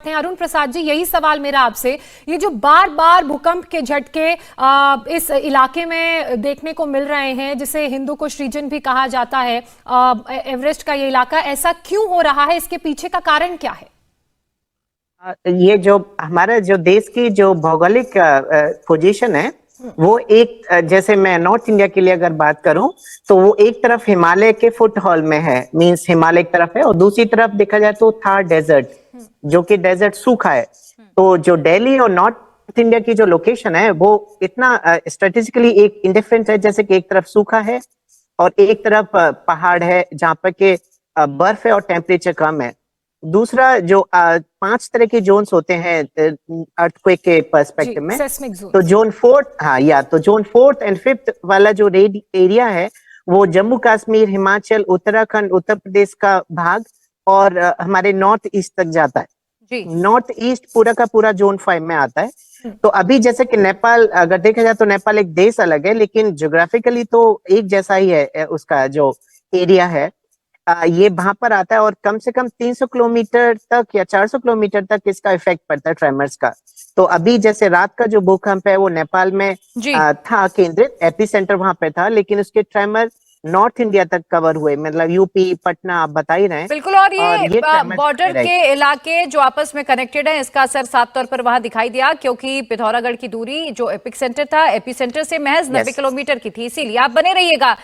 अरुण प्रसाद जी, यही सवाल मेरा आपसे, ये जो बार बार भूकंप के झटके इस इलाके में देखने को मिल रहे हैं, जिसे हिंदू कुश रीजन भी कहा जाता है, एवरेस्ट का ये इलाका, ऐसा क्यों हो रहा है? इसके पीछे का कारण क्या है? ये जो हमारा जो देश की जो भौगोलिक पोजीशन है, वो एक जैसे मैं नॉर्थ इंडिया के लिए अगर बात करूं तो वो एक तरफ हिमालय के फुट हॉल में है, मींस हिमालय की तरफ है, और दूसरी तरफ देखा जाए तो थार डेजर्ट, जो कि डेजर्ट सूखा है। तो जो दिल्ली और नॉर्थ इंडिया की जो लोकेशन है वो इतना स्ट्रेटेजिकली एक इंडिफरेंट है, जैसे कि एक तरफ सूखा है और एक तरफ पहाड़ है जहाँ पर के बर्फ है और टेम्परेचर कम है। दूसरा जो 5 तरह के जोन्स होते हैं अर्थक्वेक के पर्सपेक्टिव में, तो जोन 4, हाँ या तो जोन 4th एंड 5th वाला जो एरिया है वो जम्मू कश्मीर, हिमाचल, उत्तराखंड, उत्तर प्रदेश का भाग और हमारे नॉर्थ ईस्ट तक जाता है। नॉर्थ ईस्ट पूरा का पूरा जोन 5 में आता है। तो अभी जैसे कि नेपाल अगर देखा जाए तो नेपाल एक देश अलग है, लेकिन ज्योग्राफिकली तो एक जैसा ही है उसका जो एरिया है। ये वहां पर आता है और कम से कम 300 किलोमीटर तक या 400 किलोमीटर तक इसका इफेक्ट पड़ता है ट्रेमर्स का। तो अभी जैसे रात का जो भूकंप है वो नेपाल में था केंद्रित, एपिसेंटर वहां पे था, लेकिन उसके ट्रेमर नॉर्थ इंडिया तक कवर हुए, मतलब यूपी, पटना, आप बता ही रहे हैं। बिल्कुल, और ये बॉर्डर के इलाके जो आपस में कनेक्टेड है, इसका असर साफ तौर पर वहां दिखाई दिया, क्योंकि पिथौरागढ़ की दूरी जो एपिक सेंटर था, एपी सेंटर से महज 90 किलोमीटर की थी। इसीलिए आप बने रहिएगा।